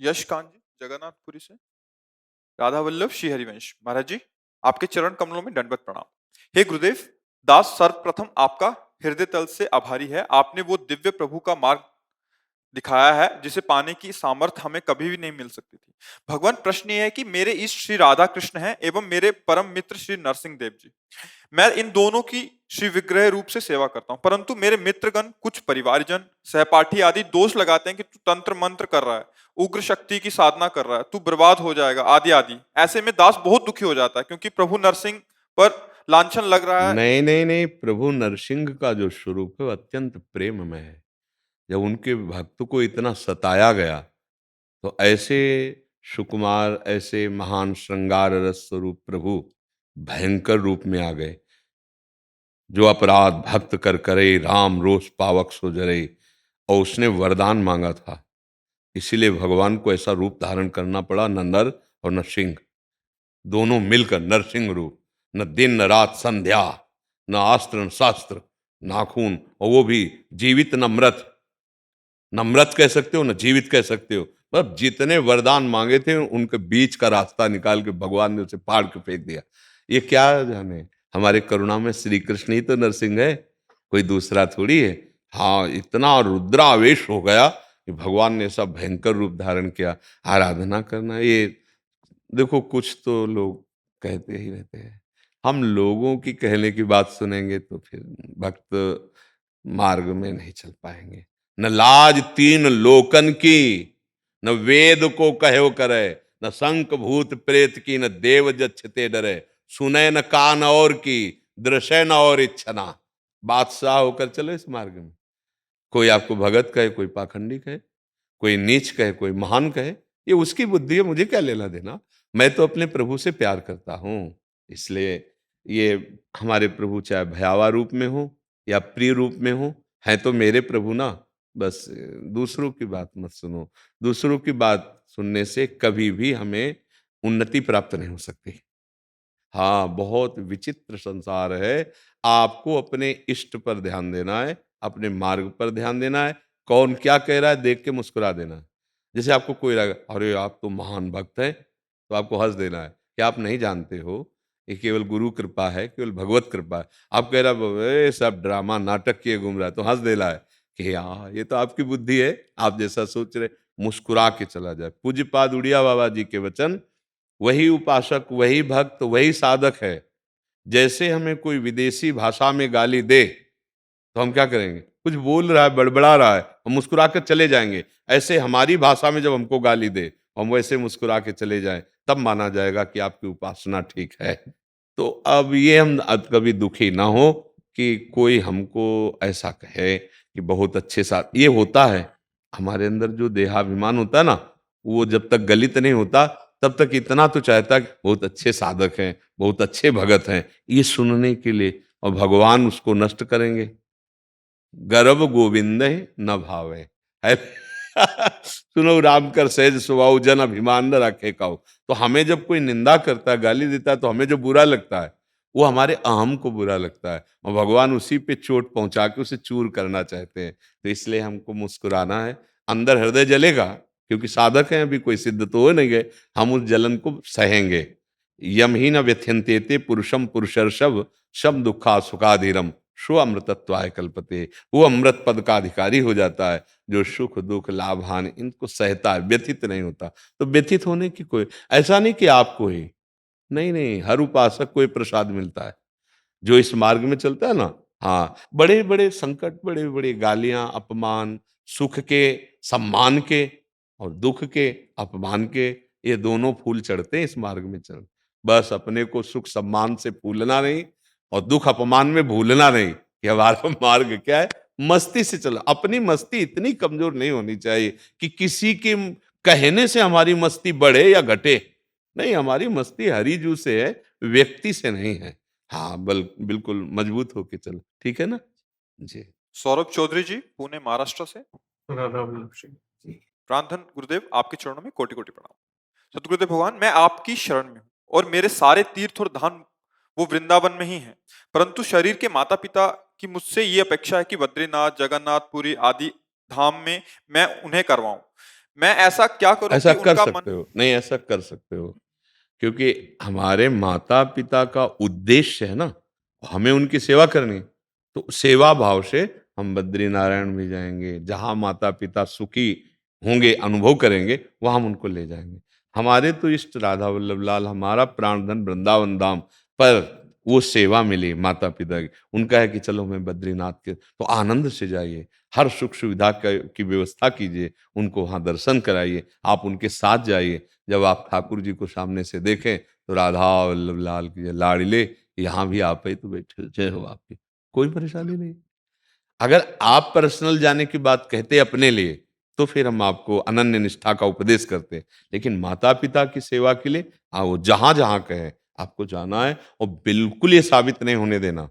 यश कांत जी जगन्नाथपुरी से। राधा वल्लभ श्री हरिवंश महाराज जी, आपके चरण कमलों में दंडवत प्रणाम। हे गुरुदेव, दास सर्वप्रथम आपका हृदय तल से आभारी है। आपने वो दिव्य प्रभु का मार्ग दिखाया है जिसे पाने की सामर्थ्य हमें कभी भी नहीं मिल सकती थी। भगवान, प्रश्न ये है कि मेरे इष्ट श्री राधा कृष्ण हैं एवं मेरे परम मित्र श्री नरसिंह देव जी। मैं इन दोनों की श्री विग्रह रूप से सेवा करता हूं, परंतु मेरे मित्रगण, कुछ परिवारजन, सहपाठी आदि दोष लगाते हैं कि तू तंत्र मंत्र कर रहा है, उग्र शक्ति की साधना कर रहा है, तू बर्बाद हो जाएगा आदि आदि। ऐसे में दास बहुत दुखी हो जाता है क्योंकि प्रभु नरसिंह पर लांछन लग रहा है। नहीं नहीं नहीं, प्रभु नरसिंह का जो स्वरूप है वो अत्यंत प्रेममय है। जब उनके भक्त को इतना सताया गया तो ऐसे सुकुमार, ऐसे महान श्रृंगार रस स्वरूप प्रभु भयंकर रूप में आ गए। जो अपराध भक्त कर करे, राम रोष पावक सो जरे। और उसने वरदान मांगा था, इसीलिए भगवान को ऐसा रूप धारण करना पड़ा, न नर और न सिंह, दोनों मिलकर नरसिंह रूप। न दिन न रात संध्या, न अस्त्र न शास्त्र, नाखून, और वो भी जीवित न मृत। न मृत कह सकते हो न जीवित कह सकते हो। मतलब जितने वरदान मांगे थे उनके बीच का रास्ता निकाल के भगवान ने उसे फाड़ के फेंक दिया। ये क्या जाने, हमारे करुणा में श्री कृष्ण ही तो नरसिंह है, कोई दूसरा थोड़ी है। हाँ, इतना रुद्रावेश हो गया कि भगवान ने ऐसा भयंकर रूप धारण किया। आराधना करना, ये देखो कुछ तो लोग कहते ही रहते हैं, हम लोगों की कहने की बात सुनेंगे तो फिर भक्त मार्ग में नहीं चल पाएंगे। न लाज तीन लोकन की, न वेद को कहो करे, न शंख भूत प्रेत की, न देव जच्छते डरे। सुने न कान और की, दृश्य न और इच्छना। बादशाह होकर चलो इस मार्ग में। कोई आपको भगत कहे, कोई पाखंडी कहे, कोई नीच कहे, कोई महान कहे, ये उसकी बुद्धि है, मुझे क्या लेना देना। मैं तो अपने प्रभु से प्यार करता हूं। इसलिए ये हमारे प्रभु चाहे भयावा रूप में हो या प्रिय रूप में हो, हैं तो मेरे प्रभु ना। बस दूसरों की बात मत सुनो। दूसरों की बात सुनने से कभी भी हमें उन्नति प्राप्त नहीं हो सकती। हाँ, बहुत विचित्र संसार है। आपको अपने इष्ट पर ध्यान देना है, अपने मार्ग पर ध्यान देना है। कौन क्या कह रहा है देख के मुस्कुरा देना है। जैसे आपको कोई लगा, अरे आप तो महान भक्त हैं, तो आपको हंस देना है कि आप नहीं जानते हो, ये केवल गुरु कृपा है, केवल भगवत कृपा है। आप कह रहा है सब ड्रामा नाटक किए घूम रहा है, तो हंस देना है कि हाँ ये तो आपकी बुद्धि है, आप जैसा सोच रहे। मुस्कुरा के चला जाए। पूज्यपाद उड़िया बाबा जी के वचन, वही उपासक, वही भक्त, वही साधक है। जैसे हमें कोई विदेशी भाषा में गाली दे तो हम क्या करेंगे, कुछ बोल रहा है, बड़बड़ा रहा है, हम मुस्कुरा कर चले जाएंगे। ऐसे हमारी भाषा में जब हमको गाली दे, हम वैसे मुस्कुरा के चले जाएं, तब माना जाएगा कि आपकी उपासना ठीक है। तो अब ये हम अब कभी दुखी ना हो कि कोई हमको ऐसा कहे कि बहुत अच्छे साथ, ये होता है हमारे अंदर जो देहाभिमान होता है ना, वो जब तक गलित नहीं होता तब तक इतना तो चाहता कि बहुत अच्छे साधक हैं, बहुत अच्छे भगत हैं, ये सुनने के लिए। और भगवान उसको नष्ट करेंगे। गर्भ गोविंद न भावे है। सुनो राम कर सहज स्वभाव, जन अभिमान न रखे काऊ। तो हमें जब कोई निंदा करता है, गाली देता है, तो हमें जो बुरा लगता है वो हमारे अहम को बुरा लगता है, और भगवान उसी पे चोट पहुंचा के उसे चूर करना चाहते हैं। तो इसलिए हमको मुस्कुराना है। अंदर हृदय जलेगा क्योंकि साधक हैं, अभी कोई सिद्ध तो हो नहीं गए। हम उस जलन को सहेंगे। यम ही न व्यथ्यंते पुरुषम पुरुषर्षभ, शम दुखा सुखाधीरम, सो अमृतत्वाय कल्पते। वो अमृत पद का अधिकारी हो जाता है जो सुख दुख लाभ हानि इनको सहता है, व्यथित नहीं होता। तो व्यथित होने की कोई, ऐसा नहीं कि आपको ही, नहीं नहीं, हर उपासक को ये प्रसाद मिलता है जो इस मार्ग में चलता है ना। हाँ, बड़े बड़े संकट, बड़े बड़े गालियां अपमान, सुख के सम्मान के और दुख के अपमान के, ये दोनों फूल चढ़ते हैं इस मार्ग में चल। बस अपने को सुख सम्मान से फूलना नहीं और दुख अपमान में भूलना नहीं कि हमारा मार्ग क्या है। मस्ती से चलो। अपनी मस्ती इतनी कमजोर नहीं होनी चाहिए कि किसी के कहने से हमारी मस्ती बढ़े या घटे। नहीं, हमारी मस्ती हरिजू से है, व्यक्ति से नहीं है। हाँ, बिल्कुल मजबूत होके चलो, ठीक है ना जी। सौरभ चौधरी जी पुणे महाराष्ट्र से। राधा वल्लभ सिंह। प्रार्थन गुरुदेव, आपके चरणों में कोटि कोटि प्रणाम। सतगुरुदेव भगवान, मैं आपकी शरण में हूँ और मेरे सारे तीर्थ और धाम वो वृंदावन में ही हैं, परंतु शरीर के माता पिता की मुझसे ये अपेक्षा है कि बद्रीनाथ, जगन्नाथ, पुरी आदि धाम में मैं उन्हें करवाऊं। मैं ऐसा क्या करूं ऐसा कि कर उनका सकते मन। हो, नहीं ऐसा कर सकते हो, क्योंकि हमारे माता-पिता का उद्देश्य है ना, हमें उनकी सेवा करनी है। तो सेवा भाव से हम बद्रीनारायण भी जाएँगे, जहाँ माता-पिता सुखी होंगे, अनुभव करेंगे, वहाँ हम उनको ले जाएँगे। हमारे तो इष्ट राधा वल्लभ लाल, हमारा प्राणधन वृंदावन धाम, पर वो सेवा मिली माता-पिता की। उनका है कि चलो मैं बद्रीनाथ के, तो आनंद से जाइए, हर सुख-सुविधा क की व्यवस्था कीजिए, उनको वहाँ दर्शन कराइए, आप उनके साथ जाइए। जब आप ठाकुर जी को सामने से देखें तो राधा वल्लभ लाल की जय, लाडले यहाँ भी आप ही तो बैठे, जय हो आपकी, कोई परेशानी नहीं। अगर आप पर्सनल जाने की बात कहते अपने लिए, तो फिर हम आपको अनन्य निष्ठा का उपदेश करते। लेकिन माता-पिता की सेवा के लिए वो जहाँ-जहाँ कहें आपको जाना है, और बिल्कुल ये साबित नहीं होने देना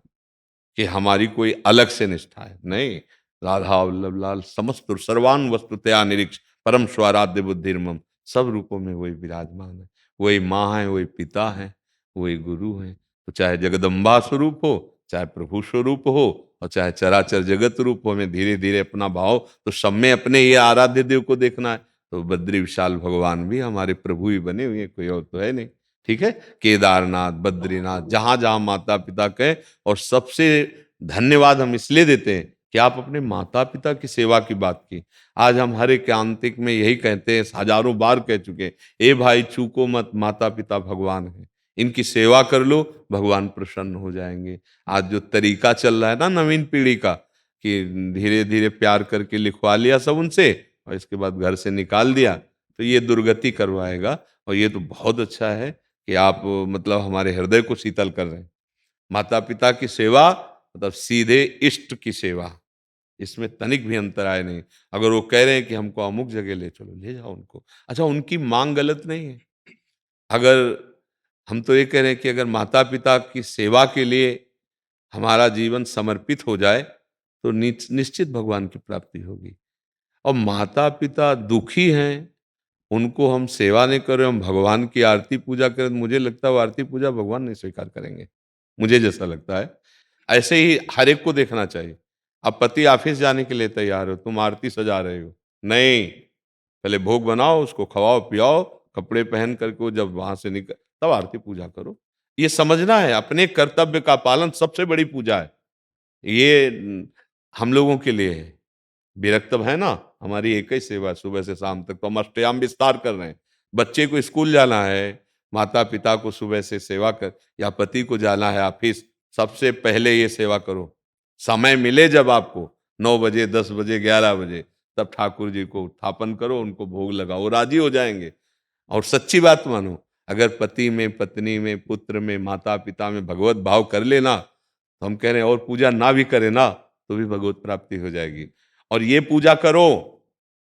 कि हमारी कोई अलग से निष्ठा है। नहीं, राधा वल्लभ लाल समस्त सर्वान् वस्तुतया निरीक्ष परम स्वाराध्य बुद्धिर्मम, सब रूपों में वही विराजमान है। वही माँ है, वही पिता है, वही गुरु हैं। तो चाहे जगदम्बा स्वरूप हो, चाहे प्रभु स्वरूप हो, और चाहे चराचर जगत रूप हो, हमें धीरे-धीरे अपना भाव तो सब में अपने ये आराध्य देव को देखना है। तो बद्री विशाल भगवान भी हमारे प्रभु ही बने हुए हैं, कोई और तो है नहीं। ठीक है? केदारनाथ, बद्रीनाथ, जहाँ-जहाँ माता-पिता कहें, और सबसे धन्यवाद हम इसलिए देते हैं कि आप अपने माता-पिता की सेवा की बात की। आज हम हर एक आंतिक में यही कहते हैं, हज़ारों बार कह चुके हैं, "ए भाई चूको मत, माता-पिता भगवान हैं। इनकी सेवा कर लो, भगवान प्रसन्न हो जाएँगे।" आज जो तरीका चल रहा है ना नवीन पीढ़ी का, कि धीरे-धीरे प्यार करके लिखवा लिया सब उनसे और इसके बाद घर से निकाल दिया, तो ये दुर्गति करवाएगा। और ये तो बहुत अच्छा है कि आप मतलब हमारे हृदय को शीतल कर रहे हैं। माता-पिता की सेवा मतलब सीधे इष्ट की सेवा, इसमें तनिक भी अंतराय नहीं। अगर वो कह रहे हैं कि हमको अमुक जगह ले चलो, ले जाओ उनको। अच्छा, उनकी माँग गलत नहीं है। अगर हम तो ये कह रहे हैं कि अगर माता-पिता की सेवा के लिए हमारा जीवन समर्पित हो जाए, तो निश्चित भगवान की प्राप्ति होगी। और माता-पिता दुखी हैं, उनको हम सेवा नहीं कर रहे, हम भगवान की आरती पूजा करें, तो मुझे लगता है वो आरती पूजा भगवान नहीं स्वीकार करेंगे। मुझे जैसा लगता है। ऐसे ही हर एक को देखना चाहिए। अब पति ऑफिस जाने के लिए तैयार हो, तुम आरती सजा रहे हो। नहीं, पहले भोग बनाओ, उसको खवाओ-पियाओ, कपड़े पहन करके वो जब वहाँ से तब आरती पूजा करो। ये समझना है, अपने कर्तव्य का पालन सबसे बड़ी पूजा है। ये हम लोगों के लिए है। विरक्त है ना, हमारी एक ही सेवा है सुबह से शाम तक, तो हम अष्टयाम विस्तार कर रहे हैं। बच्चे को स्कूल जाना है, माता-पिता को सुबह से सेवा कर, या पति को जाना है ऑफिस, सबसे पहले ये सेवा करो। समय मिले जब आपको 9 बजे, 10 बजे, 11 बजे, तब ठाकुर जी को उत्थापन करो, उनको भोग लगाओ, वो राज़ी हो जाएँगे। और सच्ची बात मानो, अगर पति में, पत्नी में, पुत्र में, माता-पिता में भगवत भाव कर लेना, तो हम कह रहे हैं और पूजा ना भी करें ना, तो भी भगवत प्राप्ति हो जाएगी। और ये पूजा करो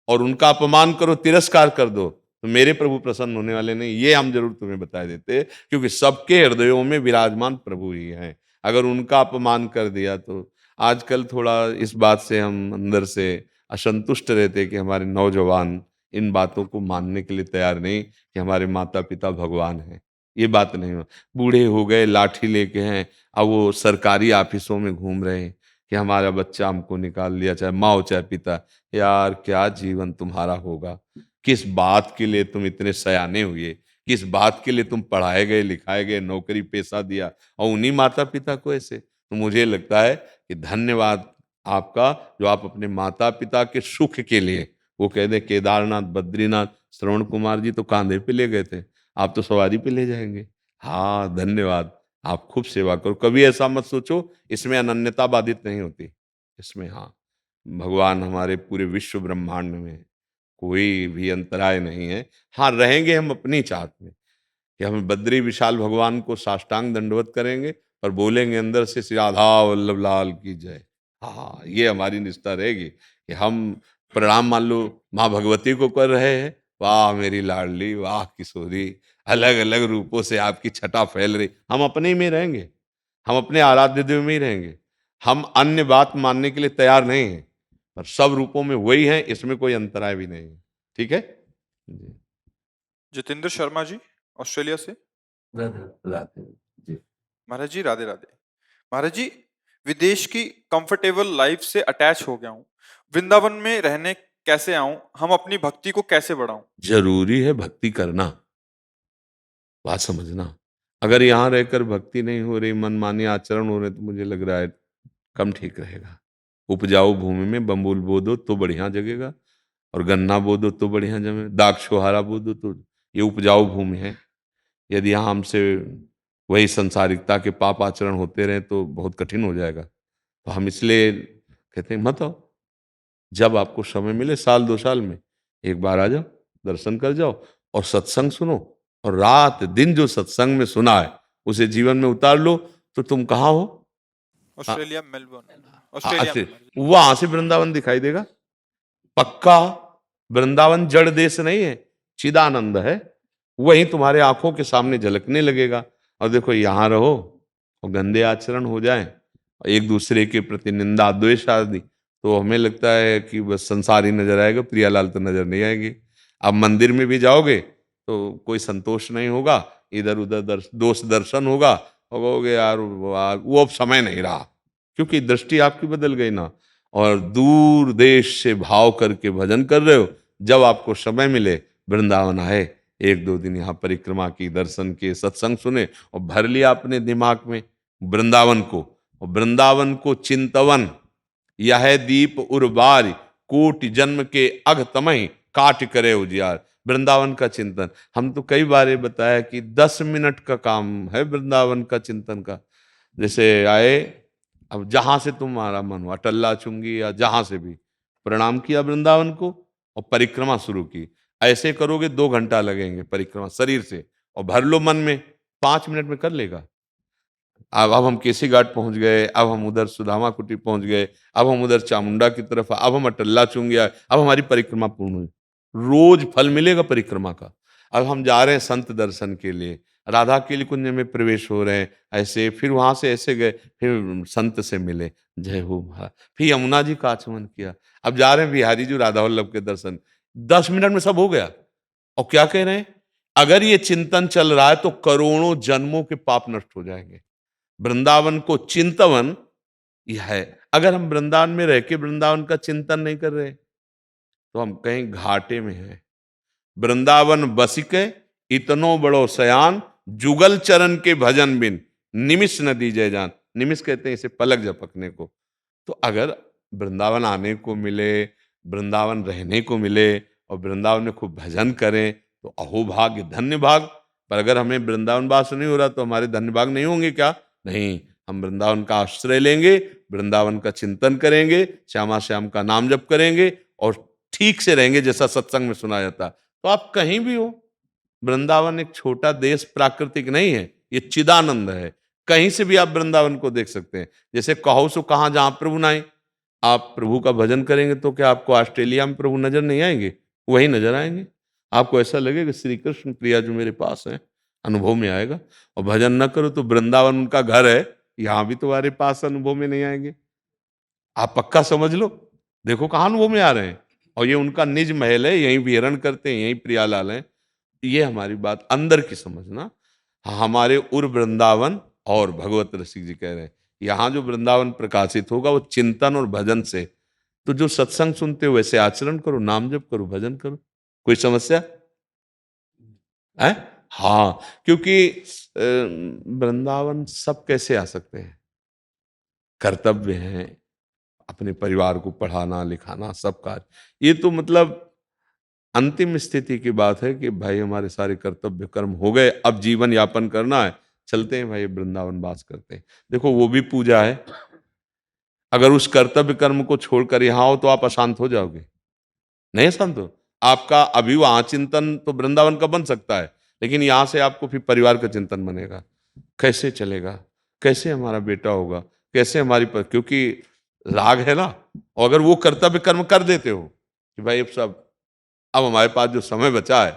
और उनका अपमान करो, तिरस्कार कर दो, तो मेरे प्रभु प्रसन्न होने वाले नहीं। ये हम ज़रूर तुम्हें बता देते, क्योंकि सबके हृदयों में विराजमान प्रभु ही हैं। अगर उनका अपमान कर दिया तो आजकल थोड़ा इस बात से हम अंदर से असंतुष्ट रहते हैं कि हमारे नौजवान इन बातों को मानने के लिए तैयार नहीं कि हमारे माता-पिता भगवान हैं। ये बात नहीं हो, बूढ़े हो गए, लाठी लेके हैं, अब वो सरकारी ऑफ़िसों में घूम रहे हैं कि हमारा बच्चा हमको निकाल लिया, चाहे माँ हो चाहे पिता। यार क्या जीवन तुम्हारा होगा? किस बात के लिए तुम इतने सयाने हुए? किस बात के लिए तुम पढ़ाए गए, लिखाए गए, नौकरी पेशा दिया, और उन्हीं माता-पिता को ऐसे? तो मुझे लगता है कि धन्यवाद आपका, जो आप अपने माता-पिता के सुख के लिए, वो कह दें केदारनाथ, बद्रीनाथ, श्रवण कुमार जी तो काँधे पे ले गए थे, आप तो सवारी पे ले जाएँगे। हाँ, धन्यवाद। आप खूब सेवा करो। कभी ऐसा मत सोचो इसमें अनन्यता बाधित नहीं होती। इसमें हाँ, भगवान हमारे पूरे विश्व ब्रह्मांड में है, कोई भी अंतराय नहीं है। हाँ, रहेंगे हम अपनी चाहत में कि हम बद्री विशाल भगवान को साष्टांग दंडवत करेंगे और बोलेंगे अंदर से श्री राधा वल्लभ लाल की जय। हाँ, ये हमारी निष्ठा रहेगी कि हम प्रणाम मान लो माँ भगवती को कर रहे हैं, वाह मेरी लाडली, वाह किशोरी, अलग-अलग रूपों से आपकी छटा फैल रही। हम अपने में रहेंगे, हम अपने आराध्य देव में ही रहेंगे। हम अन्य बात मानने के लिए तैयार नहीं हैं, पर सब रूपों में वही हैं, इसमें कोई अंतराय भी नहीं है। ठीक है? जी। जितेंद्र शर्मा जी, ऑस्ट्रेलिया से। राधे राधे। जी। महाराज जी राधे राधे। महाराज जी, विदेश की कंफर्टेबल लाइफ से अटैच हो गया हूँ, वृंदावन में रहने कैसे आऊं, हम अपनी भक्ति को कैसे बढ़ाऊं? जरूरी है भक्ति करना, बात समझना। अगर यहाँ रहकर भक्ति नहीं हो रही, मनमानी आचरण हो रहे, तो मुझे लग रहा है कम ठीक रहेगा। उपजाऊ भूमि में बम्बुल बो दो तो बढ़िया जगेगा, और गन्ना बो दो तो बढ़िया जमे, दाख छोहारा बो दो तो ये उपजाऊ भूमि है। यदि यहाँ हमसे वही संसारिकता के पाप आचरण होते रहे तो बहुत कठिन हो जाएगा। तो हम इसलिए कहते हैं मत आओ, जब आपको समय मिले साल 2 साल में एक बार आ जाओ, दर्शन कर जाओ और सत्संग सुनो, और रात दिन जो सत्संग में सुना है उसे जीवन में उतार लो। तो तुम कहाँ हो? हाँ, ऑस्ट्रेलिया, मेलबर्न, हाँ, ऑस्ट्रेलिया में अच्छे, महाराज। वहां से वृंदावन दिखाई देगा पक्का। वृंदावन जड़ देश नहीं है, चिदानंद है। वही तुम्हारे आंखों के सामने झलकने लगेगा। और देखो यहाँ रहो और गंदे आचरण हो जाए, एक दूसरे के प्रति निंदा द्वेष आदि, तो हमें लगता है कि बस संसार ही नजर आएगा, प्रियालाल तो नजर नहीं आएंगे। अब मंदिर में भी जाओगे तो कोई संतोष नहीं होगा, इधर उधर दोष दर्शन होगा, और कहोगे यार वो अब समय नहीं रहा, क्योंकि दृष्टि आपकी बदल गई ना। और दूर देश से भाव करके भजन कर रहे हो, जब आपको समय मिले वृंदावन आए, 1-2 दिन यहाँ परिक्रमा की, दर्शन के, सत्संग सुने, और भर लिया अपने दिमाग में वृंदावन को। और वृंदावन को चिंतवन, यह दीप उर्बार, कोटि जन्म के अघ तमहि काट करे उजियार। वृंदावन का चिंतन, हम तो कई बार ये बताया कि 10 मिनट का काम है वृंदावन का चिंतन का। जैसे आए, अब जहां से तुम्हारा मन हुआ, टल्ला चुंगी या जहां से भी, प्रणाम किया वृंदावन को और परिक्रमा शुरू की। ऐसे करोगे 2 घंटा लगेंगे परिक्रमा शरीर से, और भर लो मन में, 5 मिनट में कर लेगा। अब हम केसी घाट पहुंच गए, अब हम उधर सुदामा कुटी पहुंच गए, अब हम उधर चामुंडा की तरफ, अब हम अटल्ला चुंगिया, अब हमारी परिक्रमा पूर्ण हुई। रोज फल मिलेगा परिक्रमा का। अब हम जा रहे हैं संत दर्शन के लिए, राधा केली कुंज में प्रवेश हो रहे हैं, ऐसे फिर वहां से ऐसे गए, फिर संत से मिले, जय हो महाराज, फिर यमुना जी का आचमन किया, अब जा रहे हैं बिहारी जी राधा वल्लभ के दर्शन। 10 मिनट में सब हो गया। और क्या कह रहे हैं, अगर ये चिंतन चल रहा है तो करोड़ों जन्मों के पाप नष्ट हो जाएंगे। वृंदावन को चिंतवन यह है। अगर हम वृंदावन में रह के वृंदावन का चिंतन नहीं कर रहे तो हम कहीं घाटे में हैं। वृंदावन बसिके इतनो बड़ो सयान, जुगल चरण के भजन बिन निमिष न दीजे जान। निमिष कहते हैं इसे पलक झपकने को। तो अगर वृंदावन आने को मिले, वृंदावन रहने को मिले, और वृंदावन में खूब भजन करें तो अहो भाग्य धन्य भाग। पर अगर हमें वृंदावन वास नहीं हो रहा तो हमारे धन्य भाग नहीं होंगे क्या? नहीं, हम वृंदावन का आश्रय लेंगे, वृंदावन का चिंतन करेंगे, श्यामा श्याम का नाम जप करेंगे, और ठीक से रहेंगे जैसा सत्संग में सुना जाता। तो आप कहीं भी हो, वृंदावन एक छोटा देश प्राकृतिक नहीं है, ये चिदानंद है। कहीं से भी आप वृंदावन को देख सकते हैं। जैसे कहो सो कहाँ, जहां प्रभु नाई। आप प्रभु का भजन करेंगे तो क्या आपको ऑस्ट्रेलिया में प्रभु नजर नहीं आएंगे? वही नजर आएंगे। आपको ऐसा लगेगा श्री कृष्ण प्रिया जो मेरे पास है, अनुभव में आएगा। और भजन न करो तो वृंदावन उनका घर है, यहां भी तुम्हारे पास अनुभव में नहीं आएंगे। आप पक्का समझ लो, देखो कहाँ अनुभव में आ रहे हैं। और ये उनका निज महल है, यहीं विहरण करते हैं, यहीं प्रियालाल हैं। ये हमारी बात अंदर की समझना। हमारे उर वृंदावन, और भगवत रसिक जी कह रहे हैं यहां जो वृंदावन प्रकाशित होगा वो चिंतन और भजन से। तो जो सत्संग सुनते हो वैसे आचरण करो, नाम जप करो, भजन करो। कोई समस्या है? हाँ, क्योंकि वृंदावन सब कैसे आ सकते हैं? कर्तव्य है, अपने परिवार को पढ़ाना लिखाना सब कार्य। ये तो मतलब अंतिम स्थिति की बात है कि भाई हमारे सारे कर्तव्य कर्म हो गए, अब जीवन यापन करना है, चलते हैं भाई वृंदावन वास करते हैं। देखो वो भी पूजा है। अगर उस कर्तव्य कर्म को छोड़कर यहाँ आओ तो आप अशांत हो जाओगे, नहीं अशांत हो। आपका अभी वहां चिंतन तो वृंदावन का बन सकता है, लेकिन यहां से आपको फिर परिवार का चिंतन बनेगा। कैसे चलेगा, कैसे हमारा बेटा होगा, कैसे हमारी क्योंकि राग है ना। और अगर वो कर्तव्य कर्म कर देते हो कि भाई अब हमारे पास जो समय बचा है,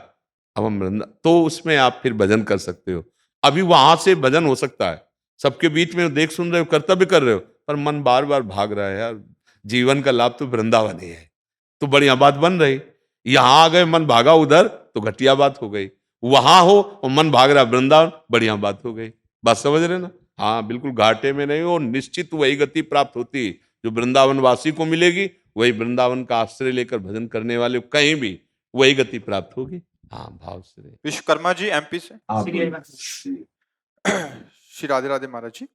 अब हम तो उसमें आप फिर भजन कर सकते हो। अभी वहां से भजन हो सकता है, सबके बीच में देख सुन रहे हो, कर्तव्य कर रहे हो, पर मन बार बार भाग रहा है यार, जीवन का लाभ तो वृंदावन ही है, तो बढ़िया बात बन रही। यहां आ गए मन भागा उधर तो घटिया बात हो गई, वहां हो और मन भाग रहा वृंदावन, बढ़िया बात हो गई। बात समझ रहे ना? हाँ बिल्कुल, घाटे में नहीं हो, निश्चित वही गति प्राप्त होती जो वृंदावन वासी को मिलेगी, वही वृंदावन का आश्रय लेकर भजन करने वाले को कहीं भी वही गति प्राप्त होगी। हाँ, भाव से। विश्वकर्मा जी एमपी से। श्री श्री राधे राधे महाराज जी।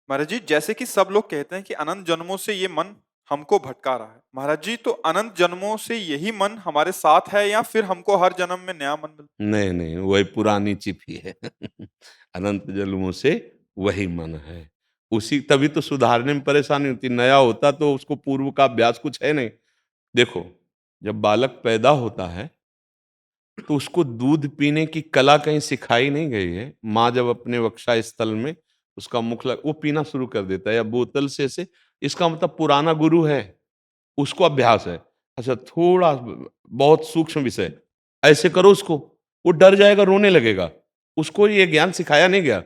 महाराज जी, जैसे कि सब लोग कहते हैं कि अनंत जन्मों से ये मन हमको भटका रहा है, महाराज जी तो अनंत जन्मों से यही मन हमारे साथ है या फिर हमको हर जन्म में नया मन मिलता नहीं नहीं, वही पुरानी चिप ही है। अनंत जन्मों से वही मन है, उसी तभी तो सुधारने में परेशानी होती। नया होता तो उसको पूर्व का अभ्यास कुछ है नहीं। देखो, जब बालक पैदा होता है तो उसको दूध पीने की कला कहीं सिखाई नहीं गई है। माँ जब अपने वक्षा स्थल में उसका मुख लग, वो पीना शुरू कर देता है या बोतल से ऐसे, इसका मतलब पुराना गुरु है, उसको अभ्यास है। अच्छा, थोड़ा बहुत सूक्ष्म विषय, ऐसे करो उसको, वो डर जाएगा, रोने लगेगा, उसको ये ज्ञान सिखाया नहीं गया।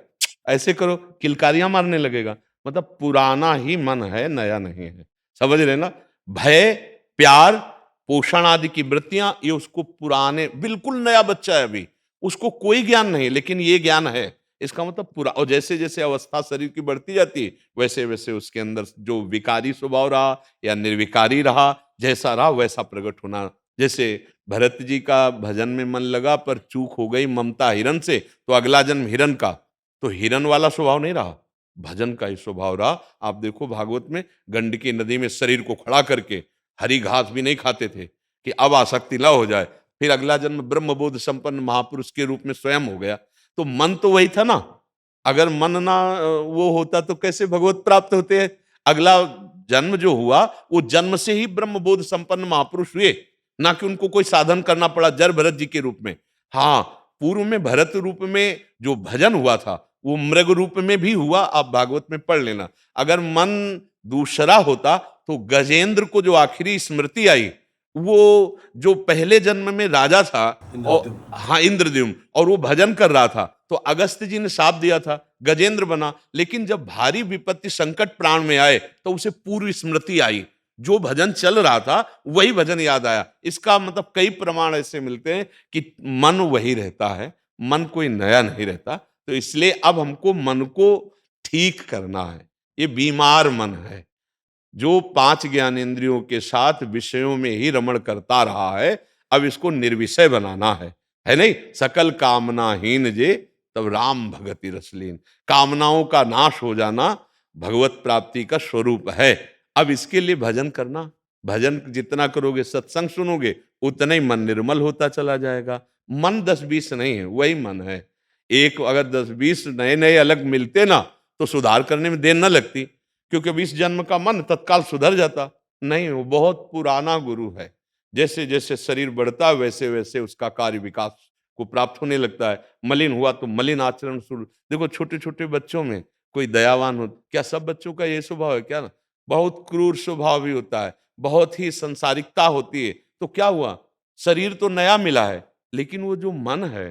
ऐसे करो, किलकारियां मारने लगेगा। मतलब पुराना ही मन है, नया नहीं है। समझ रहे ना? भय, प्यार, पोषण आदि की वृत्तियां, ये उसको पुराने, बिल्कुल नया बच्चा है अभी, उसको कोई ज्ञान नहीं, लेकिन ये ज्ञान है। इसका मतलब पूरा, और जैसे जैसे अवस्था शरीर की बढ़ती जाती है वैसे वैसे उसके अंदर जो विकारी स्वभाव रहा या निर्विकारी रहा, जैसा रहा वैसा प्रकट होना। जैसे भरत जी का भजन में मन लगा पर चूक हो गई ममता हिरन से, तो अगला जन्म हिरन का, तो हिरन वाला स्वभाव नहीं रहा, भजन का ही स्वभाव रहा। आप देखो भागवत में, गंडकी नदी में शरीर को खड़ा करके हरी घास भी नहीं खाते थे कि अब आसक्ति न हो जाए, फिर अगला जन्म ब्रह्मबोध संपन्न महापुरुष के रूप में स्वयं हो गया। तो मन तो वही था ना। अगर मन ना वो होता तो कैसे भगवत प्राप्त होते हैं? अगला जन्म जो हुआ वो जन्म से ही ब्रह्मबोध संपन्न महापुरुष हुए, ना कि उनको कोई साधन करना पड़ा जर भरत जी के रूप में। हाँ, पूर्व में भरत रूप में जो भजन हुआ था वो मृग रूप में भी हुआ, आप भागवत में पढ़ लेना। अगर मन दूसरा होता तो गजेंद्र को जो आखिरी स्मृति आई, वो जो पहले जन्म में राजा था, और हाँ इंद्रद्युम्न, और वो भजन कर रहा था, तो अगस्त जी ने शाप दिया था, गजेंद्र बना। लेकिन जब भारी विपत्ति संकट प्राण में आए तो उसे पूर्व स्मृति आई, जो भजन चल रहा था वही भजन याद आया। इसका मतलब कई प्रमाण ऐसे मिलते हैं कि मन वही रहता है, मन कोई नया नहीं रहता। तो इसलिए अब हमको मन को ठीक करना है। ये बीमार मन है जो 5 ज्ञानेंद्रियों के साथ विषयों में ही रमण करता रहा है, अब इसको निर्विषय बनाना है नहीं? सकल कामनाहीन जे तब राम भगति रसलीन। कामनाओं का नाश हो जाना भगवत प्राप्ति का स्वरूप है। अब इसके लिए भजन करना, भजन जितना करोगे, सत्संग सुनोगे, उतना ही मन निर्मल होता चला जाएगा। मन 10-20 नहीं है, वही मन है। एक अगर 10-20 नए नए अलग मिलते ना तो सुधार करने में देर न लगती, क्योंकि 20 जन्म का मन तत्काल सुधर जाता। नहीं, वो बहुत पुराना गुरु है। जैसे जैसे शरीर बढ़ता है वैसे वैसे उसका कार्य विकास को प्राप्त होने लगता है। मलिन हुआ तो मलिन आचरण शुरू। देखो छोटे छोटे बच्चों में कोई दयावान हो, क्या सब बच्चों का ये स्वभाव है क्या? बहुत क्रूर स्वभाव भी होता है, बहुत ही संसारिकता होती है। तो क्या हुआ, शरीर तो नया मिला है लेकिन वो जो मन है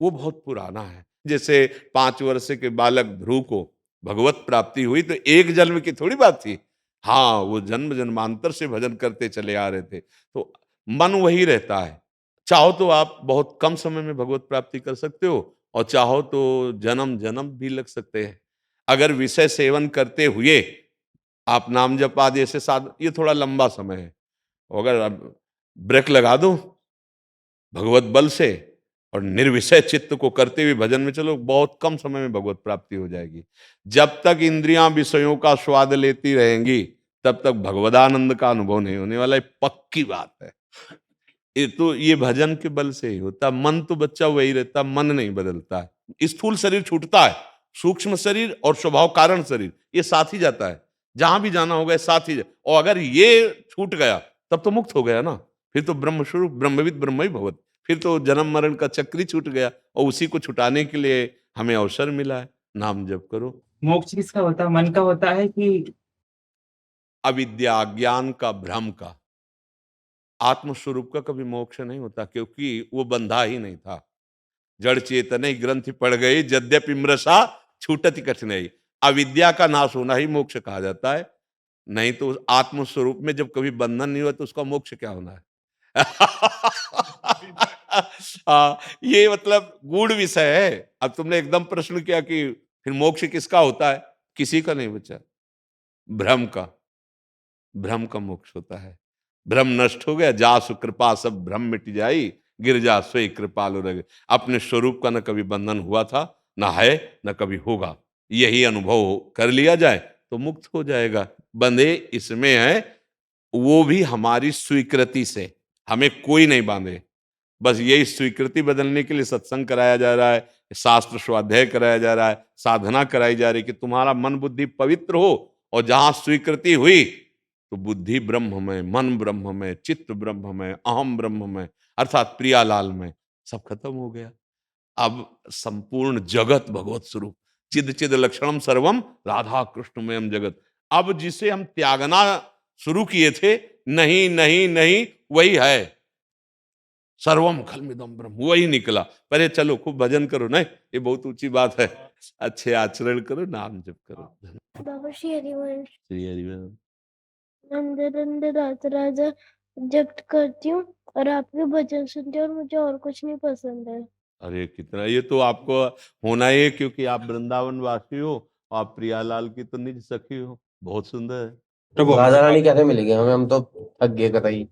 वो बहुत पुराना है। जैसे 5 वर्ष के बालक ध्रुव को भगवत प्राप्ति हुई तो एक जन्म की थोड़ी बात थी। हाँ, वो जन्म जन्मांतर से भजन करते चले आ रहे थे। तो मन वही रहता है। चाहो तो आप बहुत कम समय में भगवत प्राप्ति कर सकते हो, और चाहो तो जन्म जन्म भी लग सकते हैं। अगर विषय सेवन करते हुए आप नाम जप आदि ऐसे साध, ये थोड़ा लंबा समय है। अगर आप ब्रेक लगा दो भगवत बल से और निर्विषय चित्त को करते हुए भजन में चलो, बहुत कम समय में भगवत प्राप्ति हो जाएगी। जब तक इंद्रियां विषयों का स्वाद लेती रहेंगी तब तक भगवदानंद का अनुभव नहीं होने वाला, ये पक्की बात है। ये भजन के बल से ही होता। मन तो बच्चा वही रहता, मन नहीं बदलता है। स्थूल शरीर छूटता है, सूक्ष्म शरीर और स्वभाव कारण शरीर ये साथ ही जाता है। जहां भी जाना होगा साथ ही और अगर ये छूट गया तब तो मुक्त हो गया ना। फिर तो ब्रह्म स्वरूप ब्रह्मविद ब्रह्म ही भवत। फिर तो जन्म मरण का चक्र ही छूट गया, और उसी को छुटाने के लिए हमें अवसर मिला है। नाम जप करो। मोक्ष किसका होता है? मन का होता है कि अविद्या ज्ञान का, भ्रम का। आत्मस्वरूप का कभी मोक्ष नहीं होता, क्योंकि वो बंधा ही नहीं था। जड़ चेतन ग्रंथि पड़ गई यद्यपि मृषा छूटति कठिनाई। अविद्या का नाश होना ही मोक्ष कहा जाता है। नहीं तो आत्मस्वरूप में जब कभी बंधन नहीं हुआ तो उसका मोक्ष क्या होना है? ये मतलब गूढ़ विषय है। अब तुमने एकदम प्रश्न किया कि फिर मोक्ष किसका होता है, किसी का नहीं बचा, भ्रम का। भ्रम का मोक्ष होता है। भ्रम नष्ट हो गया, जासु कृपा सब भ्रम मिट जाई, गिरजा सोई कृपालु रग। अपने स्वरूप का न कभी बंधन हुआ था, न है, न कभी होगा। यही अनुभव कर लिया जाए तो मुक्त हो जाएगा। बंधे इसमें है, वो भी हमारी स्वीकृति से, हमें कोई नहीं बांधे। बस यही स्वीकृति बदलने के लिए सत्संग कराया जा रहा है, शास्त्र स्वाध्याय कराया जा रहा है, साधना कराई जा रही है कि तुम्हारा मन बुद्धि पवित्र हो। और जहां स्वीकृति हुई तो बुद्धि ब्रह्ममय, मन ब्रह्ममय, चित्त ब्रह्ममय, अहम ब्रह्ममय, अर्थात प्रियालाल में सब खत्म हो गया। अब संपूर्ण जगत भगवत स्वरूप, चिद चिद लक्षणम सर्वम राधा कृष्णमयम जगत। अब जिसे हम त्यागना शुरू किए थे, नहीं नहीं नहीं, वही है सर्वम खलमिदम ब्रह्म, वही निकला। पहले चलो खूब भजन करो, नहीं ये बहुत ऊंची बात है, अच्छे आचरण करो, नाम जप करो। बाबा श्री हरिवंश श्री हरिवंश। अंदर अंदर रात राजा जप करती हूँ और आपके भजन सुनती हूँ और मुझे और कुछ नहीं पसंद है। अरे कितना, ये तो आपको होना ही है, क्योंकि आप वृंदावन वासी हो, आप प्रियालाल की तो निज सखी हो। बहुत सुंदर है। प्रभु राधा रानी कैसे मिलेगी हमें, हम तो थक गए कतई।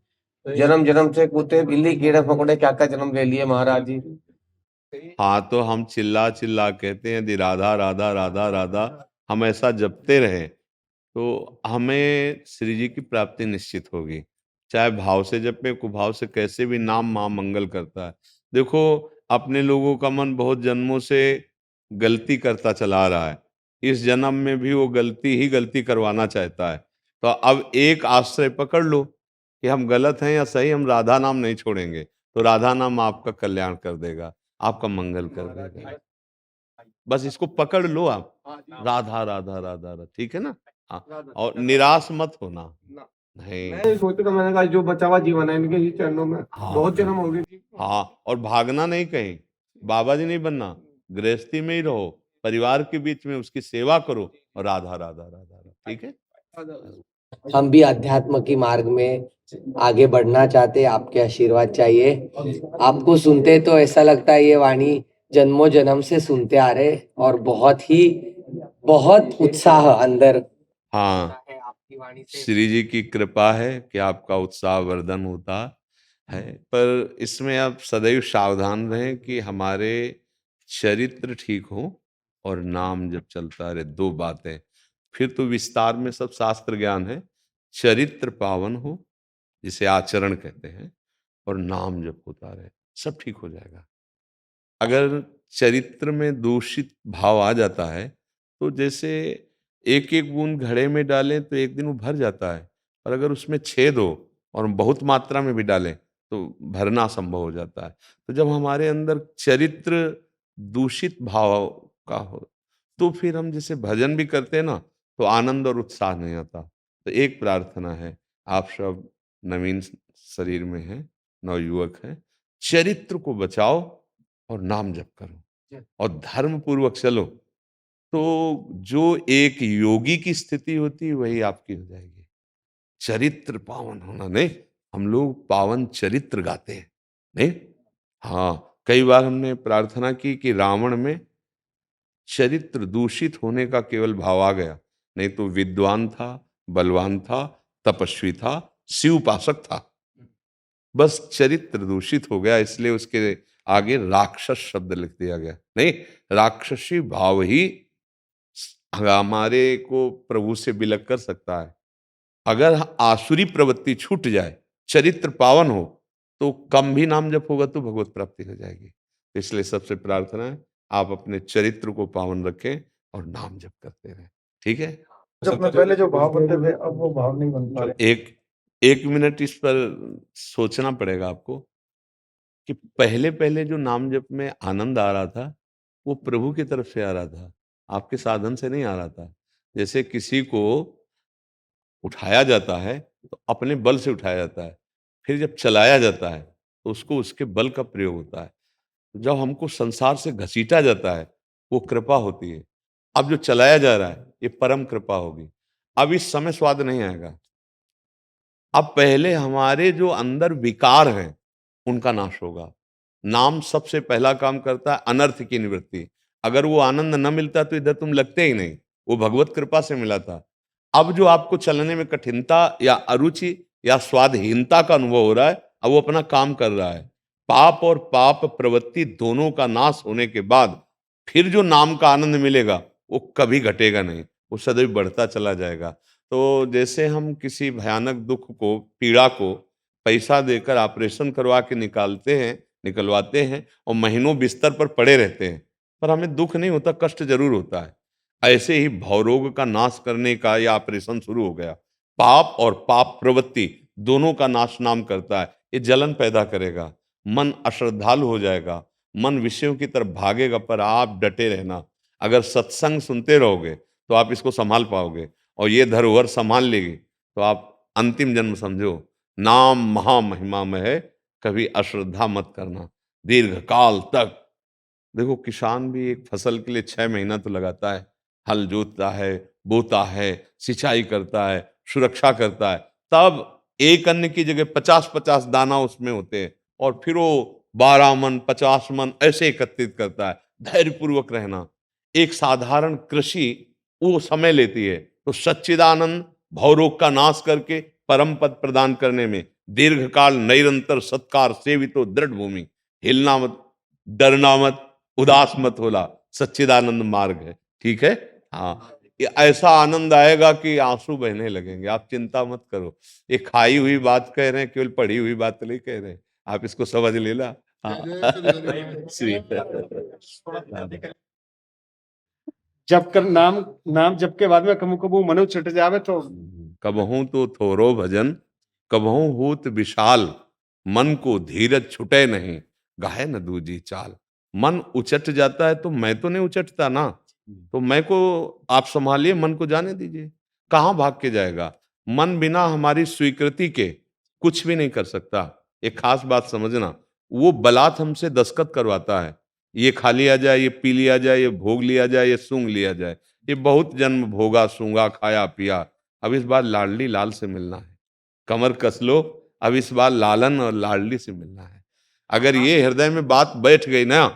जन्म जन्म से कुत्ते बिल्ली कीड़े फकोड़े क्या क्या जन्म ले लिए महाराज जी। हाँ तो हम चिल्ला चिल्ला कहते हैं यदि राधा राधा राधा राधा हम ऐसा जपते रहे तो हमें श्री जी की प्राप्ति निश्चित होगी। चाहे भाव से जपे, कुभाव से, कैसे भी नाम मां मंगल करता है। देखो अपने लोगों का मन बहुत जन्मों से गलती करता चला रहा है, इस जन्म में भी वो गलती ही गलती करवाना चाहता है। तो अब एक आश्रय पकड़ लो कि हम गलत हैं या सही, हम राधा नाम नहीं छोड़ेंगे, तो राधा नाम आपका कल्याण कर देगा, आपका मंगल कर देगा। बस इसको पकड़ लो आप, राधा राधा राधा राधा, ठीक है ना। हाँ, और निराश मत होना। नहीं, मैं सोचता मैंने कहा जो बचा हुआ जीवन है इनके ही चरणों में, हाँ, बहुत जन्म हो गए। हाँ, और भागना नहीं कहीं, बाबा जी नहीं बनना, गृहस्थी में ही रहो, परिवार के बीच में उसकी सेवा करो और राधा राधा राधा राधा, ठीक है। हम भी अध्यात्म की मार्ग में आगे बढ़ना चाहते हैं, आपके आशीर्वाद चाहिए। आपको सुनते तो ऐसा लगता है ये वाणी जन्मों जन्म से सुनते आ रहे, और बहुत उत्साह अंदर हाँ, है आपकी वाणी से। श्री जी की कृपा है कि आपका उत्साह वर्धन होता है, पर इसमें आप सदैव सावधान रहें कि हमारे चरित्र ठीक हो और नाम जब चलता रहे। दो बातें, फिर तो विस्तार में सब शास्त्र ज्ञान है। चरित्र पावन हो, जिसे आचरण कहते हैं, और नाम जब होता रहे, सब ठीक हो जाएगा। अगर चरित्र में दूषित भाव आ जाता है तो जैसे एक एक बूंद घड़े में डालें तो एक दिन वो भर जाता है, और अगर उसमें छेद हो और हम बहुत मात्रा में भी डालें तो भरना संभव हो जाता है। तो जब हमारे अंदर चरित्र दूषित भाव का हो तो फिर हम जैसे भजन भी करते हैं ना, तो आनंद और उत्साह नहीं आता। तो एक प्रार्थना है, आप सब नवीन शरीर में हैं, नवयुवक हैं, चरित्र को बचाओ और नाम जप करो और धर्म पूर्वक चलो, तो जो एक योगी की स्थिति होती है वही आपकी हो जाएगी। चरित्र पावन होना, नहीं हम लोग पावन चरित्र गाते हैं, नहीं। हाँ, कई बार हमने प्रार्थना की कि रावण में चरित्र दूषित होने का केवल भाव आ गया, नहीं तो विद्वान था, बलवान था, तपस्वी था, शिव उपासक था। बस चरित्र दूषित हो गया, इसलिए उसके आगे राक्षस शब्द लिख दिया गया। नहीं, राक्षसी भाव ही हमारे को प्रभु से विलग कर सकता है। अगर आसुरी प्रवृत्ति छूट जाए, चरित्र पावन हो, तो कम भी नाम जप होगा तो भगवत प्राप्ति हो जाएगी। तो इसलिए सबसे प्रार्थना है आप अपने चरित्र को पावन रखें और नाम जप करते रहें, ठीक है। जब में पहले जो भाव बनते थे अब वो भाव नहीं बन पा रहे। एक मिनट इस पर सोचना पड़ेगा आपको कि पहले पहले जो नाम जप में आनंद आ रहा था वो प्रभु की तरफ से आ रहा था, आपके साधन से नहीं आ रहा था। जैसे किसी को उठाया जाता है तो अपने बल से उठाया जाता है, फिर जब चलाया जाता है तो उसको उसके बल का प्रयोग होता है। जब हमको संसार से घसीटा जाता है वो कृपा होती है। अब जो चलाया जा रहा है ये परम कृपा होगी। अब इस समय स्वाद नहीं आएगा। अब पहले हमारे जो अंदर विकार हैं उनका नाश होगा। नाम सबसे पहला काम करता है अनर्थ की निवृत्ति। अगर वो आनंद न मिलता तो इधर तुम लगते ही नहीं, वो भगवत कृपा से मिला था। अब जो आपको चलने में कठिनता या अरुचि या स्वादहीनता का अनुभव हो रहा है, अब वो अपना काम कर रहा है। पाप और पाप प्रवृत्ति दोनों का नाश होने के बाद फिर जो नाम का आनंद मिलेगा वो कभी घटेगा नहीं, वो सदैव बढ़ता चला जाएगा। तो जैसे हम किसी भयानक दुख को, पीड़ा को पैसा देकर ऑपरेशन करवा के निकलवाते हैं और महीनों बिस्तर पर पड़े रहते हैं, पर हमें दुख नहीं होता, कष्ट जरूर होता है। ऐसे ही भवरोग का नाश करने का यह ऑपरेशन शुरू हो गया। पाप और पाप प्रवृत्ति दोनों का नाश नाम करता है। ये जलन पैदा करेगा, मन अश्रद्धालु हो जाएगा, मन विषयों की तरफ भागेगा, पर आप डटे रहना। अगर सत्संग सुनते रहोगे तो आप इसको संभाल पाओगे, और ये धरोहर संभाल लेगी तो आप अंतिम जन्म समझो नाम महामहिमामय है, कभी अश्रद्धा मत करना दीर्घ काल तक। देखो, किसान भी एक फसल के लिए 6 महीना तो लगाता है, हल जोतता है, बोता है, सिंचाई करता है, सुरक्षा करता है, तब एक अन्न की जगह 50-50 दाना उसमें होते हैं, और फिर वो 12 मन 50 मन ऐसे एकत्रित करता है। धैर्यपूर्वक रहना। एक साधारण कृषि वो समय लेती है, तो सच्चिदानंद भवरोग का नाश करके परम पद प्रदान करने में दीर्घकाल निरंतर सत्कार सेवितो दृढ़ भूमि, हिलना मत, डरना मत, उदास मत होला, सच्चिदानंद मार्ग है। ठीक है, हाँ, ये ऐसा आनंद आएगा कि आंसू बहने लगेंगे। आप चिंता मत करो, ये खाई हुई बात कह रहे हैं, केवल पढ़ी हुई बात नहीं कह रहे हैं, आप इसको समझ लेना। हाँ। Sweet. जब कर नाम जब के बाद में कबू कबू मनु छट जावे तो कबहू तो थोरो भजन, कबहू होत विशाल, मन को धीरज छुटे नहीं, गाहे न दूजी चाल। मन उचट जाता है तो मैं तो नहीं उचटता ना, तो मैं को आप संभालिए, मन को जाने दीजिए, कहाँ भाग के जाएगा। मन बिना हमारी स्वीकृति के कुछ भी नहीं कर सकता। एक खास बात समझना, वो बलात् हमसे दस्तखत करवाता है, ये खा लिया जाए, ये पी लिया जाए, ये भोग लिया जाए, ये सूंघ लिया जाए। ये बहुत जन्म भोगा, सूंघा, खाया पिया, अब इस बार लाडली लाल से मिलना है। कमर कस लो, अब इस बार लालन और लाडली से मिलना है। अगर ये हृदय में बात बैठ गई ना,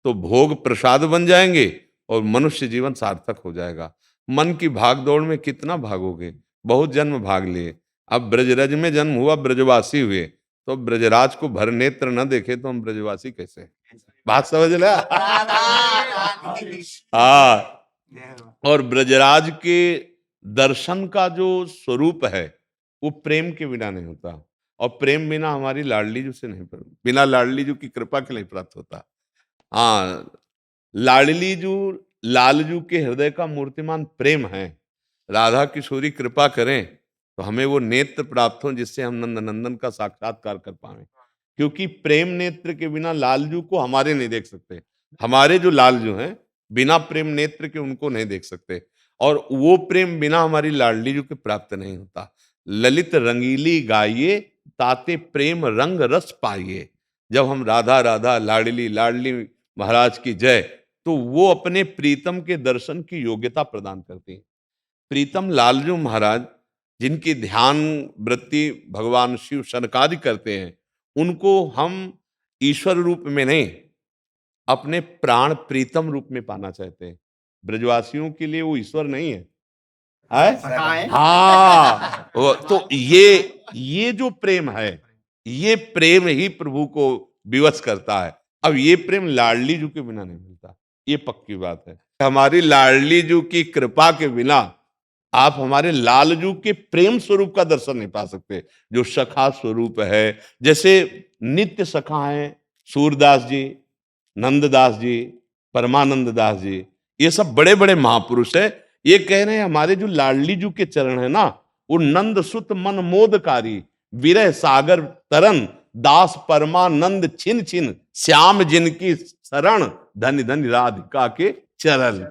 तो भोग प्रसाद बन जाएंगे और मनुष्य जीवन सार्थक हो जाएगा। मन की भाग दौड़ में कितना भागोगे, बहुत जन्म भाग लिए, अब ब्रजरज में जन्म हुआ, ब्रजवासी हुए, तो ब्रजराज को भर नेत्र न देखे तो हम ब्रजवासी कैसे? बात समझ लिया? हाँ, और ब्रजराज के दर्शन का जो स्वरूप है वो प्रेम के बिना नहीं होता, और प्रेम बिना हमारी लाडली जू से नहीं, बिना लाडली जू की कृपा के नहीं प्राप्त होता। हाँ, लाडली जू लालजू के हृदय का मूर्तिमान प्रेम है। राधा किशोरी कृपा करें तो हमें वो नेत्र प्राप्त हो जिससे हम नंद नंदन का साक्षात्कार कर पाए, क्योंकि प्रेम नेत्र के बिना लालजू को हमारे नहीं देख सकते। हमारे जो लालजू हैं बिना प्रेम नेत्र के उनको नहीं देख सकते, और वो प्रेम बिना हमारी लाडली जू के प्राप्त नहीं होता। ललित रंगीली गाइए, ताते प्रेम रंग रस पाइए। जब हम राधा राधा लाडली लाडली महाराज की जय, तो वो अपने प्रीतम के दर्शन की योग्यता प्रदान करती हैं। प्रीतम लालजू महाराज जिनकी ध्यान वृत्ति भगवान शिव शनकादि करते हैं, उनको हम ईश्वर रूप में नहीं, अपने प्राण प्रीतम रूप में पाना चाहते हैं। ब्रजवासियों के लिए वो ईश्वर नहीं है, हाँ, तो ये जो प्रेम है, ये प्रेम ही प्रभु को विवश करता है। अब ये प्रेम लाडली जू के बिना नहीं मिलता, ये पक्की बात है। हमारी लाडली जू की कृपा के बिना आप हमारे लालजू के प्रेम स्वरूप का दर्शन नहीं पा सकते, जो सखा स्वरूप है। जैसे नित्य सखा हैं सूरदास जी, नंददास जी, परमानंद दास जी, ये सब बड़े बड़े महापुरुष है। ये कह रहे हैं हमारे जो लाडली जू के चरण है ना, वो नंद सुत मन मोदकारी, विरह सागर तरन, दास परमानंद छिन छिन, श्याम जिनकी शरण, धन धन राधिका के चरण।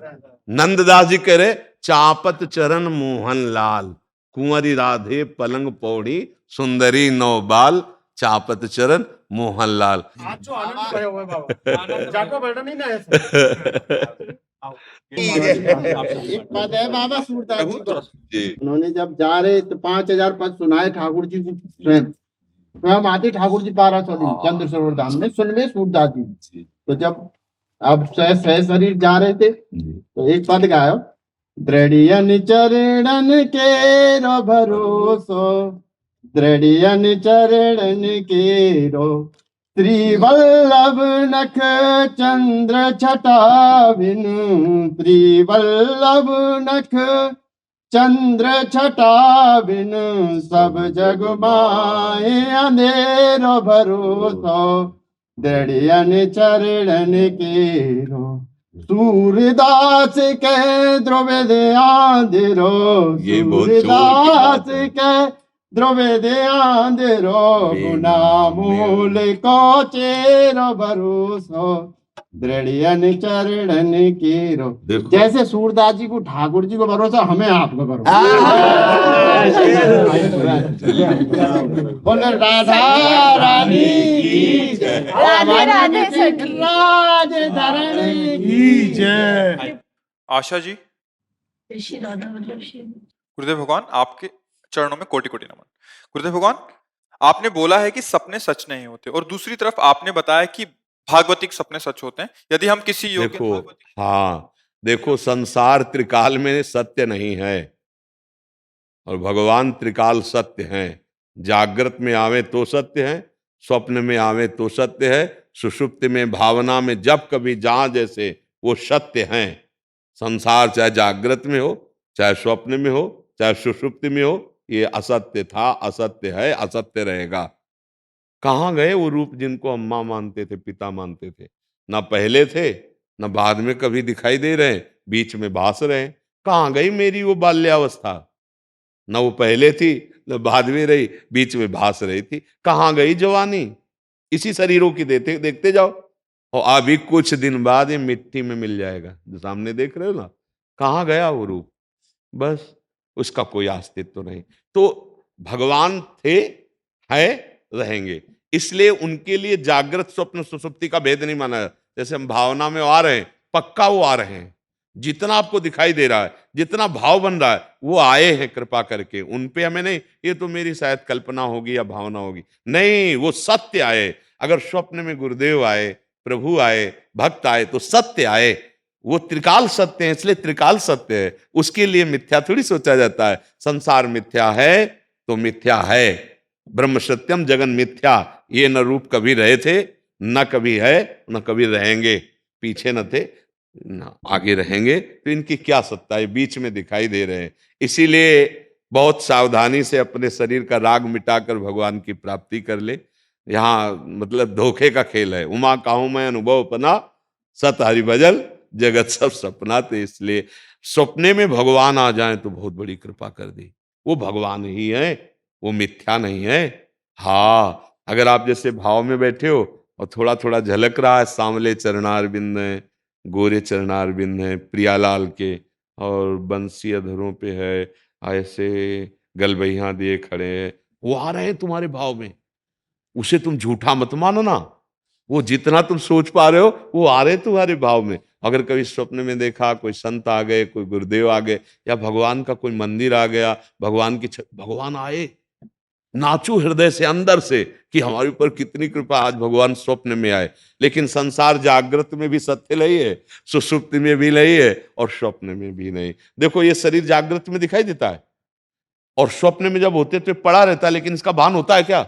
नंददास जी कह रहे चापत चरण मोहन लाल, कुंवरी राधे पलंग पौड़ी, सुंदरी नौ बाल, चापत चरण मोहन लाल। एक पद है बाबा सूरदास जी, उन्होंने जब जा रहे तो 5000 पद सुनाए ठाकुर जी को स्वयं आते ठाकुर जी पाराचौरी चंद्र सरोवर धाम में सुनवे सूरदास जी। तो जब अब सह शरीर जा रहे थे तो एक पद गाया, दृढ़ियन चरणन केरो भरोसो, दृढ़ियन चरणन केरो। त्रिवल्लभ नख चंद्र छटा बिनु, त्रिवल्लभ नख चंद्र छटा बिनु, सब जग माहे अंधेरो भरोसो, दृढ़ियन चरणन केरो। सूरदास के द्रविद आंधिरो, ये बहुत सूरदास के द्रविद आंधिरो, गुना मूल को चेरो भरोसो, दृढ़ियन चरणन केरो। देखो। जैसे सूरदास जी को ठाकुर जी को भरोसा, हमें आपको भरोसा। बोले राधा रानी की जय, राधे राधे सखी। राज धरणी की जय। आशा जी, गुरुदेव भगवान आपके चरणों में कोटि कोटि नमन। गुरुदेव भगवान, आपने बोला है कि सपने सच नहीं होते, और दूसरी तरफ आपने बताया कि भागवतिक सपने सच होते हैं। यदि हम किसी योग्य देखो, भागवतिक- हाँ देखो, संसार त्रिकाल में सत्य नहीं है और भगवान त्रिकाल सत्य हैं। जागृत में आवे तो सत्य है, स्वप्न में आवे तो सत्य है, सुषुप्ति में, भावना में, जब कभी जहां जैसे वो सत्य हैं। संसार चाहे जागृत में हो, चाहे स्वप्न में हो, चाहे सुषुप्ति में हो, ये असत्य था, असत्य है, असत्य रहेगा। कहाँ गए वो रूप जिनको अम्मा मानते थे, पिता मानते थे? ना पहले थे, ना बाद में कभी दिखाई दे रहे हैं, बीच में भास रहे हैं। कहाँ गई मेरी वो बाल्यावस्था? ना वो पहले थी, ना बाद में रही, बीच में भास रही थी। कहाँ गई जवानी? इसी शरीरों की देखते देखते जाओ, और अभी कुछ दिन बाद ये मिट्टी में मिल जाएगा, जो सामने देख रहे हो ना। कहाँ गया वो रूप? बस उसका कोई अस्तित्व नहीं। तो भगवान थे, है, रहेंगे। इसलिए उनके लिए जागृत स्वप्न सुषुप्ति का भेद नहीं माना जाता। जैसे हम भावना में आ रहे हैं, पक्का वो आ रहे हैं। जितना आपको दिखाई दे रहा है, जितना भाव बन रहा है, वो आए हैं कृपा करके। उन पे हमें नहीं, ये तो मेरी शायद कल्पना होगी या भावना होगी, नहीं, वो सत्य आए। अगर स्वप्न में गुरुदेव आए, प्रभु आए, भक्त आए, तो सत्य आए। वो त्रिकाल सत्य है, इसलिए त्रिकाल सत्य है। उसके लिए मिथ्या थोड़ी सोचा जाता है। संसार मिथ्या है तो मिथ्या है। ब्रह्म सत्यम जगन मिथ्या, ये न रूप कभी रहे थे, न कभी है, न कभी रहेंगे। पीछे न थे, न आगे रहेंगे। तो इनकी क्या सत्ता है? बीच में दिखाई दे रहे हैं। इसीलिए बहुत सावधानी से अपने शरीर का राग मिटाकर भगवान की प्राप्ति कर ले। यहाँ मतलब धोखे का खेल है। उमा काहू मैं अनुभव अपना, सत हरि भजल जगत सब सपना। तो इसलिए सपने में भगवान आ जाए तो बहुत बड़ी कृपा कर दी। वो भगवान ही है, वो मिथ्या नहीं है। हाँ, अगर आप जैसे भाव में बैठे हो और थोड़ा थोड़ा झलक रहा है, सांवले चरणारविंद हैं, गोरे चरणारविंद हैं प्रियालाल के, और बंसी अधरों पे है, ऐसे गलबैया दिए खड़े हैं, वो आ रहे हैं तुम्हारे भाव में। उसे तुम झूठा मत मानो ना। वो जितना तुम सोच पा रहे हो, वो आ रहे तुम्हारे भाव में। अगर कभी स्वप्न में देखा कोई संत आ गए, कोई गुरुदेव आ गए, या भगवान का कोई मंदिर आ गया, भगवान आए, नाचो हृदय से, अंदर से, कि हमारे ऊपर कितनी कृपा, आज भगवान स्वप्न में आए। लेकिन संसार जागृत में भी सत्य नहीं है, सुषुप्ति में भी नहीं है, और स्वप्न में भी नहीं। देखो, ये शरीर जागृत में दिखाई देता है, और स्वप्न में जब होते तो पड़ा रहता है, लेकिन इसका भान होता है क्या?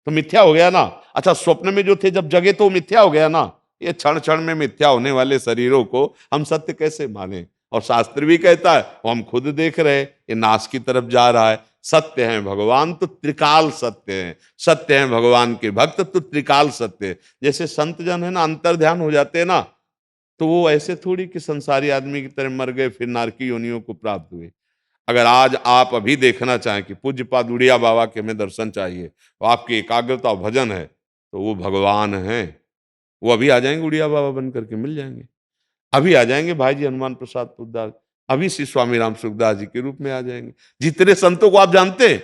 तो मिथ्या हो गया ना। अच्छा, स्वप्न में जो थे जब जगे तो मिथ्या हो गया ना। ये क्षण क्षण में मिथ्या होने वाले शरीरों को हम सत्य कैसे माने? और शास्त्र भी कहता है, वो हम खुद देख रहे हैं, ये नाश की तरफ जा रहा है। सत्य है भगवान तो त्रिकाल सत्य है, सत्य है भगवान के भक्त तो त्रिकाल सत्य है। जैसे संत जन है ना, अंतर ध्यान हो जाते हैं ना, तो वो ऐसे थोड़ी कि संसारी आदमी की तरह मर गए फिर नारकी योनियों को प्राप्त हुए। अगर आज आप अभी देखना चाहें कि पूज्यपाद उड़िया बाबा के हमें दर्शन चाहिए, तो आपकी एकाग्रता और भजन है, तो वो भगवान हैं। वो अभी आ जाएंगे, उड़िया बाबा बन करके मिल जाएंगे। अभी आ जाएंगे भाई जी हनुमान प्रसाद पोद्दार, अभी श्री स्वामी राम सुखदास जी के रूप में आ जाएंगे। जितने संतों को आप जानते हैं,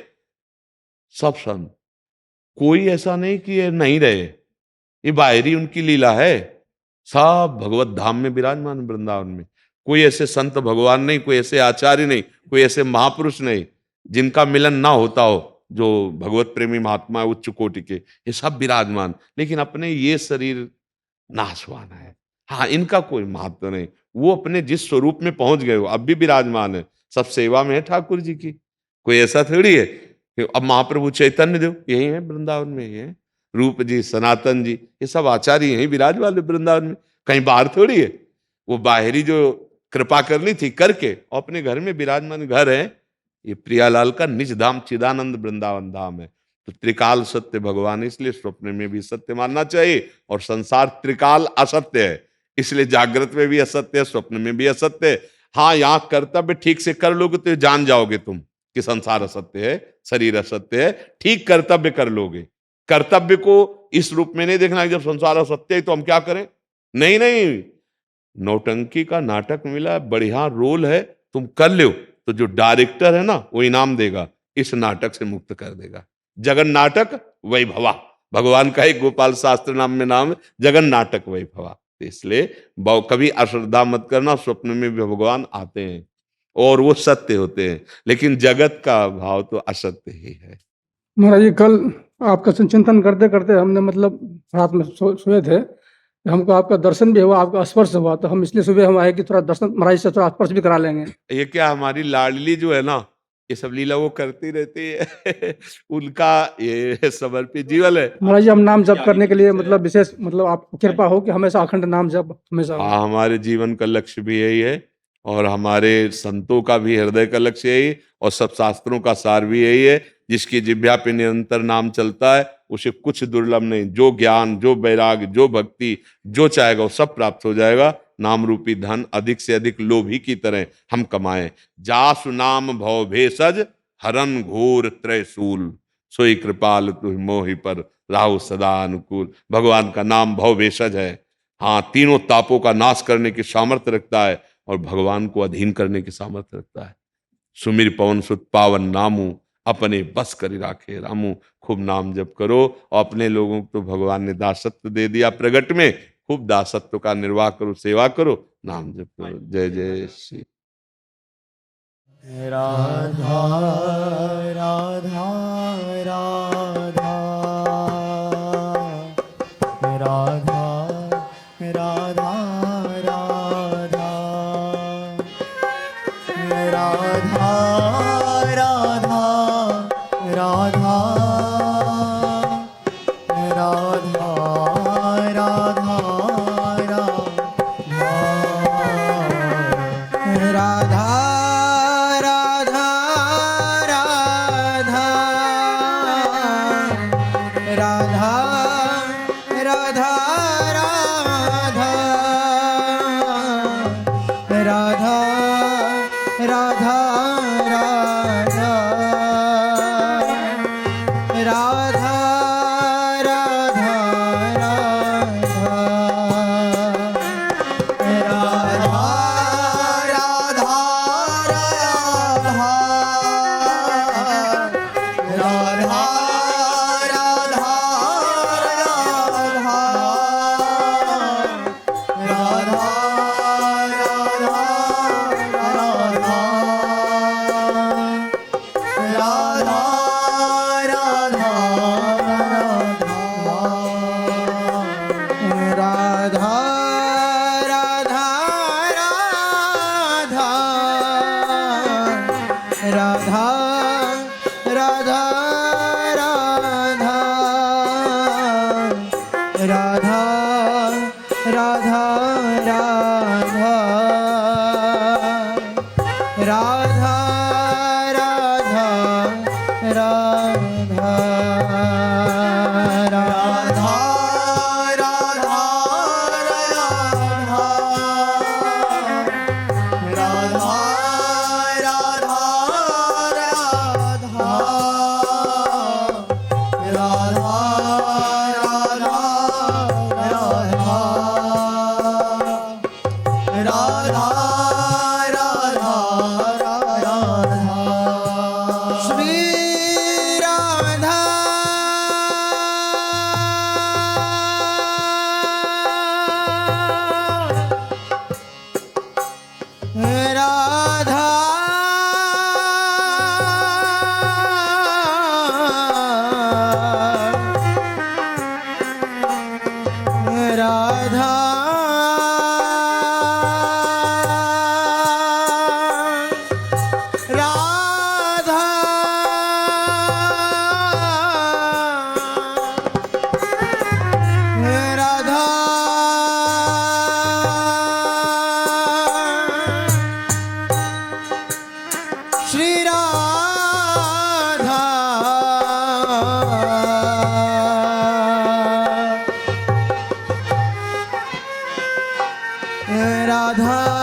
सब संत, कोई ऐसा नहीं कि ये नहीं रहे। ये बाहरी उनकी लीला है। सब भगवत धाम में विराजमान, वृंदावन में। कोई ऐसे संत भगवान नहीं, कोई ऐसे आचार्य नहीं, कोई ऐसे महापुरुष नहीं जिनका मिलन ना होता हो, जो भगवत प्रेमी महात्मा उच्च कोटि के, ये सब विराजमान। लेकिन अपने ये शरीर नाशवान है। हाँ, इनका कोई महत्व नहीं, वो अपने जिस स्वरूप में पहुंच गए हो अब भी विराजमान है, सब सेवा में है ठाकुर जी की। कोई ऐसा थोड़ी है कि अब महाप्रभु चैतन्य देव यही है वृंदावन में, ही है रूप जी, सनातन जी, ये सब आचार्य यही विराजमान है वृंदावन में, कहीं बाहर थोड़ी है। वो बाहरी जो कृपा करनी थी करके और अपने घर में विराजमान घर है। ये प्रियालाल का निज धाम चिदानंद वृंदावन धाम है। तो त्रिकाल सत्य भगवान, इसलिए स्वप्न में भी सत्य मानना चाहिए। और संसार त्रिकाल असत्य है, इसलिए जागृत में भी असत्य है, स्वप्न में भी असत्य है। हाँ, यहाँ कर्तव्य ठीक से कर लोगे तो जान जाओगे तुम कि संसार असत्य है, शरीर असत्य है। ठीक कर्तव्य कर लोगे, कर्तव्य को इस रूप में नहीं देखना कि जब संसार असत्य है तो हम क्या करें। नहीं नहीं, नौटंकी का नाटक मिला, बढ़िया रोल है, तुम कर लो तो जो डायरेक्टर है ना वो इनाम देगा, इस नाटक से मुक्त कर देगा। जगन नाटक वैभवा, भगवान का एक गोपाल शास्त्र नाम में नाम है जगन नाटक वैभवा। इसलिए कभी अश्रद्धा मत करना, स्वप्न में भी भगवान आते हैं और वो सत्य होते हैं, लेकिन जगत का भाव तो असत्य ही है। महाराज जी, कल आपका चिंतन करते करते हमने मतलब रात में सोए थे, हमको आपका दर्शन भी हुआ, आपका स्पर्श हुआ, तो हम इसलिए सुबह हम आए कि थोड़ा दर्शन महाराज से थोड़ा स्पर्श भी करा लेंगे। ये क्या हमारी लाडली जो है ना, ये सब लीला वो करती रहती है उनका ये समर्पित जीवन है। महाराज जी, हम नाम जप करने के लिए मतलब विशेष मतलब आप कृपा हो कि हमेशा अखंड नाम जप हमेशा हो। हाँ, हमारे जीवन का लक्ष्य भी यही है और हमारे संतों का भी हृदय का लक्ष्य यही और सब शास्त्रों का सार भी यही है। जिसकी जिह्वा पे निरंतर नाम चलता है उसे कुछ दुर्लभ नहीं, जो ज्ञान, जो वैराग्य, जो भक्ति, जो चाहेगा वो सब प्राप्त हो जाएगा। नाम रूपी धन अधिक से अधिक लोभी की तरह हम कमाएं। जासु नाम भव भेषज हरन घोर त्रयशूल, सोई कृपाल तुहि मोहि पर राहु सदा अनुकूल। भगवान का नाम भव भेषज है। हाँ, तीनों तापों का नाश करने की सामर्थ्य रखता है और भगवान को अधीन करने की सामर्थ्य रखता है। सुमिर पवन सुत पावन नामू, अपने बस करी राखे रामू। खूब नाम जप करो और अपने लोगों को तो भगवान ने दासत्व दे दिया प्रगट में, खूब दासत्व का निर्वाह करो, सेवा करो, नाम जप करो। जय जय श्री राधा राधा राधा राधा राधा राधा राधा राधा राधा राधा राधा राधा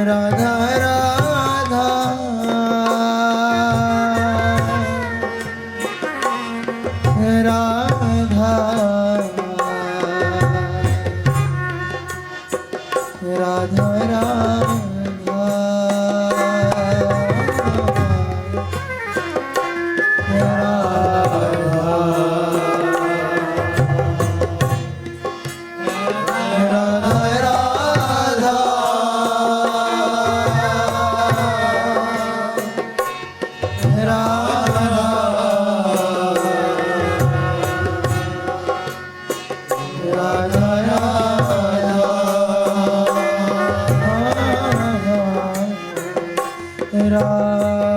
राधा राधा राधा राधा राधा